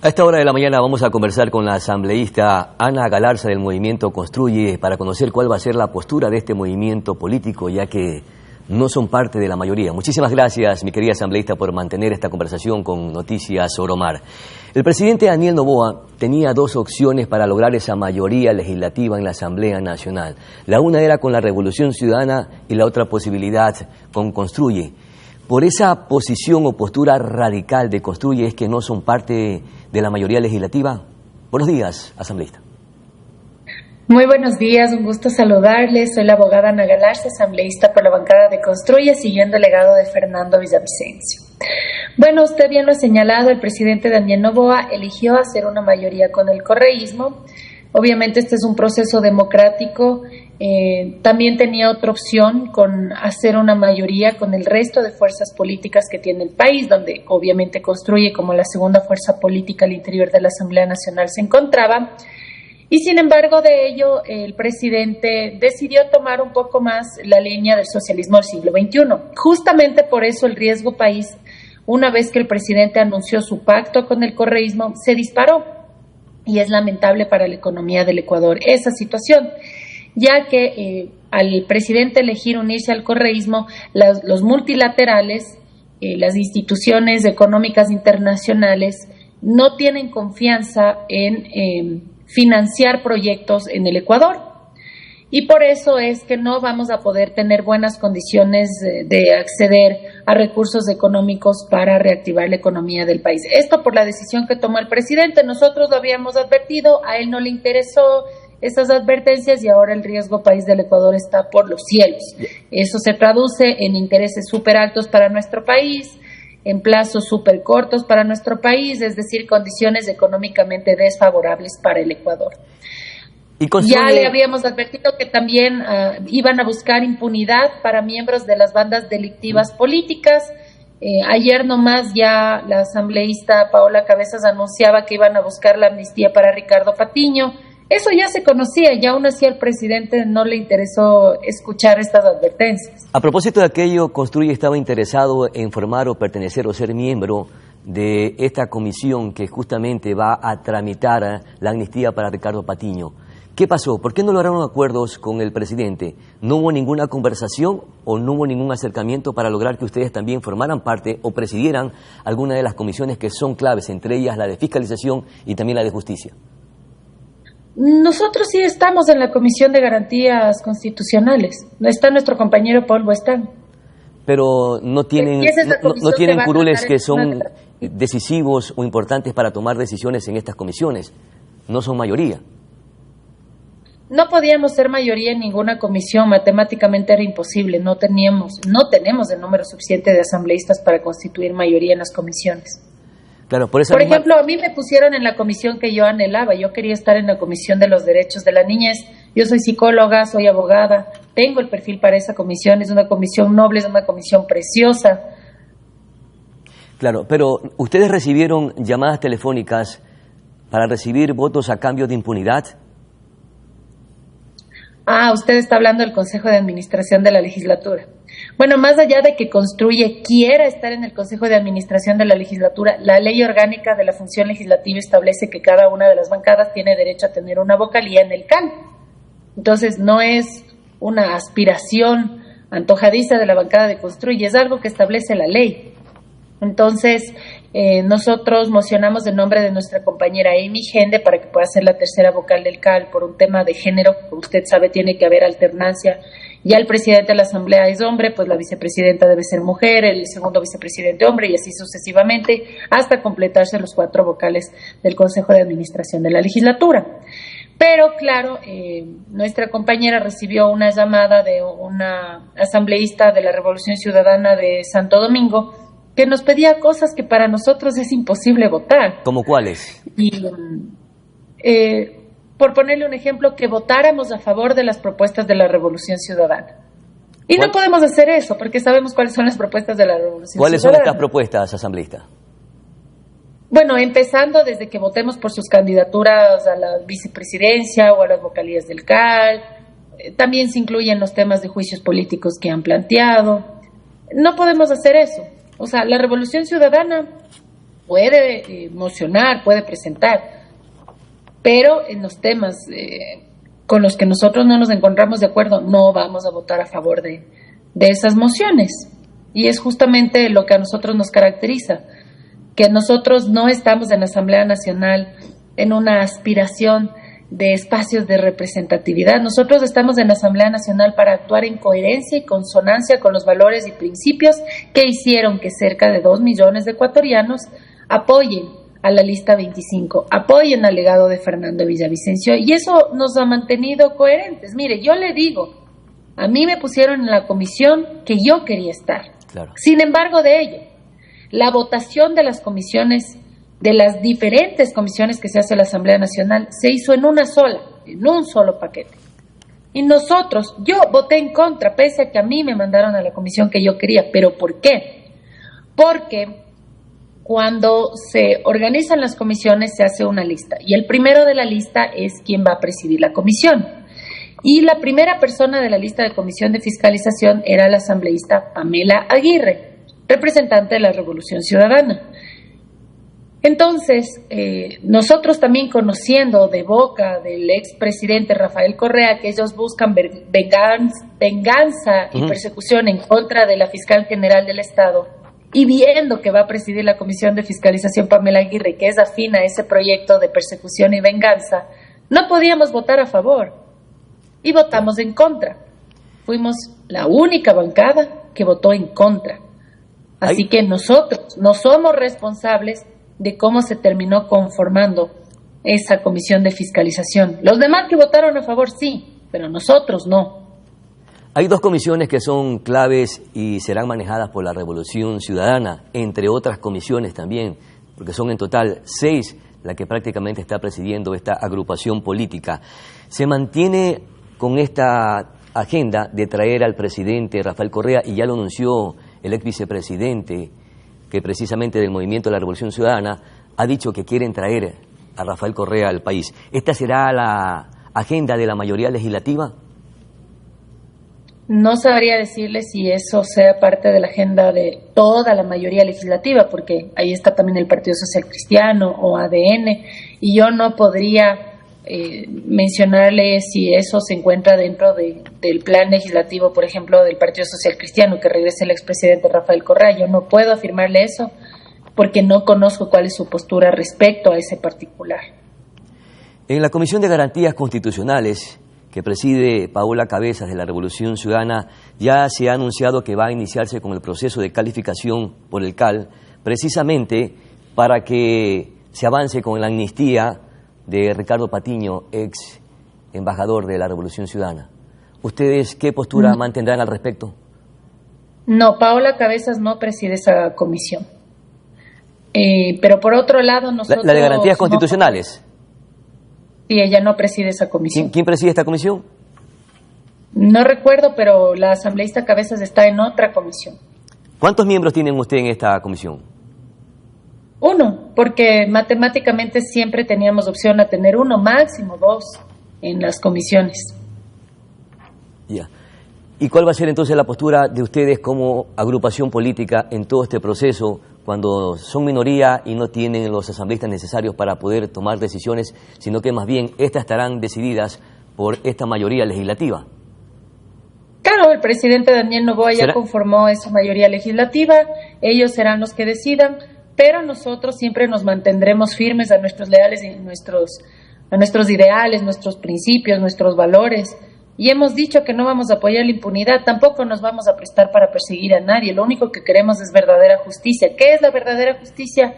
A esta hora de la mañana vamos a conversar con la asambleísta Ana Galarza del Movimiento Construye para conocer cuál va a ser la postura de este movimiento político, ya que no son parte de la mayoría. Muchísimas gracias, mi querida asambleísta, por mantener esta conversación con Noticias Oromar. El presidente Daniel Noboa tenía dos opciones para lograr esa mayoría legislativa en la Asamblea Nacional. La una era con la Revolución Ciudadana y la otra posibilidad con Construye. Por esa posición o postura radical de Construye es que no son parte de la mayoría legislativa. Buenos días, asambleísta. Muy buenos días, un gusto saludarles. Soy la abogada Ana Galarza, asambleísta por la bancada de Construye, siguiendo el legado de Fernando Villavicencio. Bueno, usted bien lo ha señalado, el presidente Daniel Noboa eligió hacer una mayoría con el correísmo. Obviamente este es un proceso democrático. También tenía otra opción con hacer una mayoría con el resto de fuerzas políticas que tiene el país, donde obviamente Construye como la segunda fuerza política al interior de la Asamblea Nacional se encontraba. Y sin embargo de ello, el presidente decidió tomar un poco más la línea del socialismo del siglo XXI. Justamente por eso el riesgo país, una vez que el presidente anunció su pacto con el correísmo, se disparó. Y es lamentable para la economía del Ecuador esa situación, ya que al presidente elegir unirse al correísmo, los multilaterales, las instituciones económicas internacionales, no tienen confianza en financiar proyectos en el Ecuador. Y por eso es que no vamos a poder tener buenas condiciones de acceder a recursos económicos para reactivar la economía del país. Esto por la decisión que tomó el presidente. Nosotros lo habíamos advertido, a él no le interesó esas advertencias y ahora el riesgo país del Ecuador está por los cielos. Eso se traduce en intereses súper altos para nuestro país, en plazos súper cortos para nuestro país, es decir, condiciones económicamente desfavorables para el Ecuador. Ya le habíamos advertido que también iban a buscar impunidad para miembros de las bandas delictivas políticas. Ayer nomás ya la asambleísta Paola Cabezas anunciaba que iban a buscar la amnistía para Ricardo Patiño. Eso ya se conocía, y aún así al presidente no le interesó escuchar estas advertencias. A propósito de aquello, Construye estaba interesado en formar o pertenecer o ser miembro de esta comisión que justamente va a tramitar la amnistía para Ricardo Patiño. ¿Qué pasó? ¿Por qué no lograron acuerdos con el presidente? ¿No hubo ninguna conversación o no hubo ningún acercamiento para lograr que ustedes también formaran parte o presidieran alguna de las comisiones que son claves, entre ellas la de fiscalización y también la de justicia? Nosotros sí estamos en la Comisión de Garantías Constitucionales. Está nuestro compañero Paul Boestán. Pero no tienen curules que son decisivos o importantes para tomar decisiones en estas comisiones. No son mayoría. No podíamos ser mayoría en ninguna comisión, matemáticamente era imposible, no tenemos el número suficiente de asambleístas para constituir mayoría en las comisiones. Claro, por ejemplo, a mí me pusieron en la comisión que yo anhelaba, yo quería estar en la Comisión de los Derechos de la Niñez, yo soy psicóloga, soy abogada, tengo el perfil para esa comisión, es una comisión noble, es una comisión preciosa. Claro, pero ¿ustedes recibieron llamadas telefónicas para recibir votos a cambio de impunidad? Usted está hablando del Consejo de Administración de la Legislatura. Bueno, más allá de que Construye quiera estar en el Consejo de Administración de la Legislatura, la Ley Orgánica de la Función Legislativa establece que cada una de las bancadas tiene derecho a tener una vocalía en el CAL. Entonces, no es una aspiración antojadiza de la bancada de Construye, es algo que establece la ley. Entonces, nosotros mocionamos el nombre de nuestra compañera Amy Gende para que pueda ser la tercera vocal del CAL por un tema de género. Como usted sabe, tiene que haber alternancia. Ya el presidente de la Asamblea es hombre, pues la vicepresidenta debe ser mujer, el segundo vicepresidente hombre y así sucesivamente, hasta completarse los 4 vocales del Consejo de Administración de la Legislatura. Pero claro, nuestra compañera recibió una llamada de una asambleísta de la Revolución Ciudadana de Santo Domingo que nos pedía cosas que para nosotros es imposible votar. ¿Cómo cuáles? Y, por ponerle un ejemplo, que votáramos a favor de las propuestas de la Revolución Ciudadana. Y no podemos hacer eso, porque sabemos cuáles son las propuestas de la Revolución Ciudadana. ¿Cuáles son estas propuestas, asambleísta? Bueno, empezando desde que votemos por sus candidaturas a la vicepresidencia o a las vocalías del CAL. También se incluyen los temas de juicios políticos que han planteado. No podemos hacer eso. O sea, la Revolución Ciudadana puede mocionar, puede presentar, pero en los temas con los que nosotros no nos encontramos de acuerdo, no vamos a votar a favor de esas mociones. Y es justamente lo que a nosotros nos caracteriza, que nosotros no estamos en la Asamblea Nacional en una aspiración de espacios de representatividad. Nosotros estamos en la Asamblea Nacional para actuar en coherencia y consonancia con los valores y principios que hicieron que cerca de 2 millones de ecuatorianos apoyen a la lista 25, apoyen al legado de Fernando Villavicencio, y eso nos ha mantenido coherentes. Mire, yo le digo, a mí me pusieron en la comisión que yo quería estar. Claro. Sin embargo, de ello, la votación de las comisiones, de las diferentes comisiones que se hace en la Asamblea Nacional, se hizo en una sola, en un solo paquete. Y nosotros, yo voté en contra, pese a que a mí me mandaron a la comisión que yo quería. ¿Pero por qué? Porque cuando se organizan las comisiones se hace una lista, y el primero de la lista es quien va a presidir la comisión. Y la primera persona de la lista de comisión de fiscalización era la asambleísta Pamela Aguirre, representante de la Revolución Ciudadana. Entonces, nosotros también, conociendo de boca del expresidente Rafael Correa que ellos buscan venganza y persecución en contra de la fiscal general del Estado, y viendo que va a presidir la comisión de fiscalización Pamela Aguirre, que es afín a ese proyecto de persecución y venganza, no podíamos votar a favor y votamos en contra. Fuimos la única bancada que votó en contra. Así que nosotros no somos responsables de cómo se terminó conformando esa comisión de fiscalización. Los demás que votaron a favor sí, pero nosotros no. Hay 2 comisiones que son claves y serán manejadas por la Revolución Ciudadana, entre otras comisiones también, porque son en total 6 la que prácticamente está presidiendo esta agrupación política. Se mantiene con esta agenda de traer al presidente Rafael Correa, y ya lo anunció el ex vicepresidente, que precisamente del Movimiento de la Revolución Ciudadana ha dicho que quieren traer a Rafael Correa al país. ¿Esta será la agenda de la mayoría legislativa? No sabría decirle si eso sea parte de la agenda de toda la mayoría legislativa, porque ahí está también el Partido Social Cristiano o ADN, y yo no podría mencionarle si eso se encuentra dentro del plan legislativo, por ejemplo, del Partido Social Cristiano, que regrese el expresidente Rafael Correa. Yo no puedo afirmarle eso porque no conozco cuál es su postura respecto a ese particular. En la Comisión de Garantías Constitucionales, que preside Paola Cabezas de la Revolución Ciudadana, ya se ha anunciado que va a iniciarse con el proceso de calificación por el CAL, precisamente para que se avance con la amnistía de Ricardo Patiño, ex embajador de la Revolución Ciudadana. ¿Ustedes qué postura mantendrán al respecto? No, Paola Cabezas no preside esa comisión. Pero por otro lado nosotros... ¿La de Garantías Constitucionales? Sí, ella no preside esa comisión. ¿Quién preside esta comisión? No recuerdo, pero la asambleísta Cabezas está en otra comisión. ¿Cuántos miembros tienen usted en esta comisión? 1, porque matemáticamente siempre teníamos opción a tener 1, máximo 2 en las comisiones. Ya. ¿Y cuál va a ser entonces la postura de ustedes como agrupación política en todo este proceso, cuando son minoría y no tienen los asambleístas necesarios para poder tomar decisiones, sino que más bien estas estarán decididas por esta mayoría legislativa? Claro, el presidente Daniel Noboa ya conformó esa mayoría legislativa, ellos serán los que decidan, pero nosotros siempre nos mantendremos firmes a nuestros leales y a nuestros ideales, nuestros principios, nuestros valores. Y hemos dicho que no vamos a apoyar la impunidad, tampoco nos vamos a prestar para perseguir a nadie. Lo único que queremos es verdadera justicia. ¿Qué es la verdadera justicia?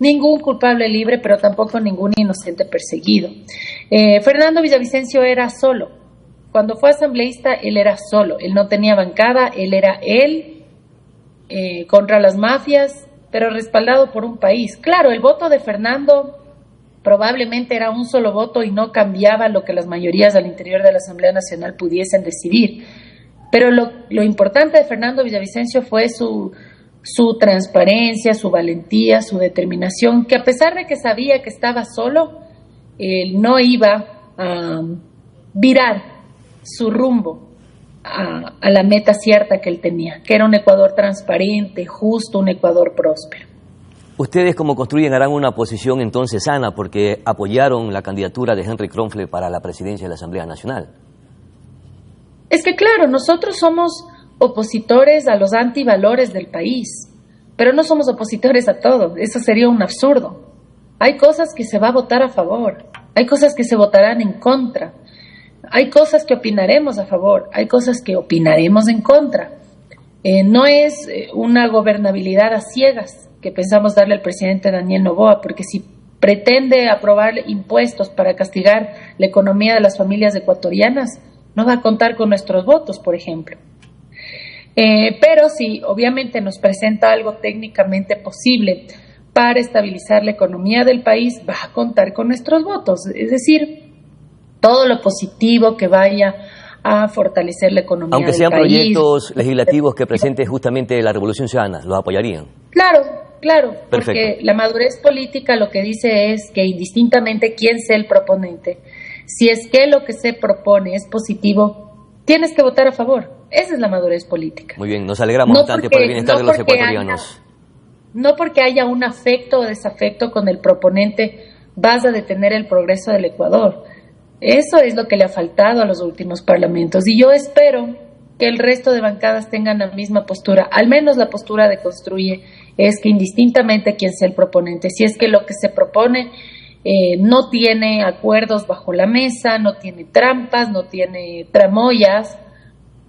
Ningún culpable libre, pero tampoco ningún inocente perseguido. Fernando Villavicencio era solo. Cuando fue asambleísta, él era solo. Él no tenía bancada, él era él contra las mafias, pero respaldado por un país. Claro, el voto de Fernando probablemente era un solo voto y no cambiaba lo que las mayorías al interior de la Asamblea Nacional pudiesen decidir. Pero lo importante de Fernando Villavicencio fue su transparencia, su valentía, su determinación, que a pesar de que sabía que estaba solo, él no iba a virar su rumbo a la meta cierta que él tenía, que era un Ecuador transparente, justo, un Ecuador próspero. Ustedes, como Construyen, harán una posición entonces sana porque apoyaron la candidatura de Henry Kronfle para la presidencia de la Asamblea Nacional. Es que claro, nosotros somos opositores a los antivalores del país, pero no somos opositores a todo. Eso sería un absurdo. Hay cosas que se va a votar a favor, hay cosas que se votarán en contra, hay cosas que opinaremos a favor, hay cosas que opinaremos en contra. No es una gobernabilidad a ciegas que pensamos darle al presidente Daniel Noboa, porque si pretende aprobar impuestos para castigar la economía de las familias ecuatorianas, no va a contar con nuestros votos, por ejemplo. Pero si obviamente nos presenta algo técnicamente posible para estabilizar la economía del país, va a contar con nuestros votos. Es decir, todo lo positivo que vaya a fortalecer la economía del país. Aunque sean proyectos legislativos que presente justamente la Revolución Ciudadana, ¿los apoyarían? Claro, Perfecto. Porque la madurez política lo que dice es que indistintamente quién sea el proponente, si es que lo que se propone es positivo, tienes que votar a favor. Esa es la madurez política. Muy bien, nos alegramos bastante por el bienestar de los ecuatorianos. No porque haya un afecto o desafecto con el proponente vas a detener el progreso del Ecuador. Eso es lo que le ha faltado a los últimos parlamentos y yo espero que el resto de bancadas tengan la misma postura. Al menos la postura de Construye es que indistintamente quién sea el proponente, si es que lo que se propone no tiene acuerdos bajo la mesa, no tiene trampas, no tiene tramoyas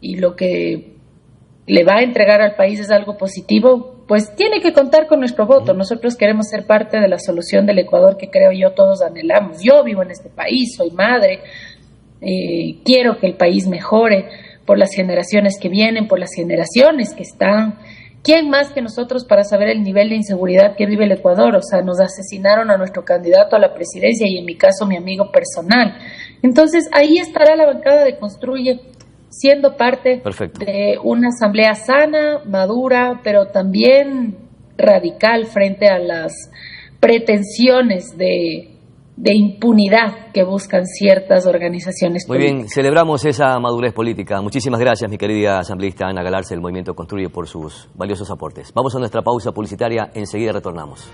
y lo que le va a entregar al país es algo positivo, pues tiene que contar con nuestro voto. Nosotros queremos ser parte de la solución del Ecuador que creo yo todos anhelamos. Yo vivo en este país, soy madre, quiero que el país mejore por las generaciones que vienen, por las generaciones que están. ¿Quién más que nosotros para saber el nivel de inseguridad que vive el Ecuador? O sea, nos asesinaron a nuestro candidato a la presidencia y en mi caso mi amigo personal. Entonces ahí estará la bancada de Construye, siendo parte Perfecto. de una asamblea sana, madura, pero también radical frente a las pretensiones de impunidad que buscan ciertas organizaciones políticas. Muy bien, celebramos esa madurez política. Muchísimas gracias, mi querida asambleísta Ana Galarza del Movimiento Construye, por sus valiosos aportes. Vamos a nuestra pausa publicitaria, enseguida retornamos.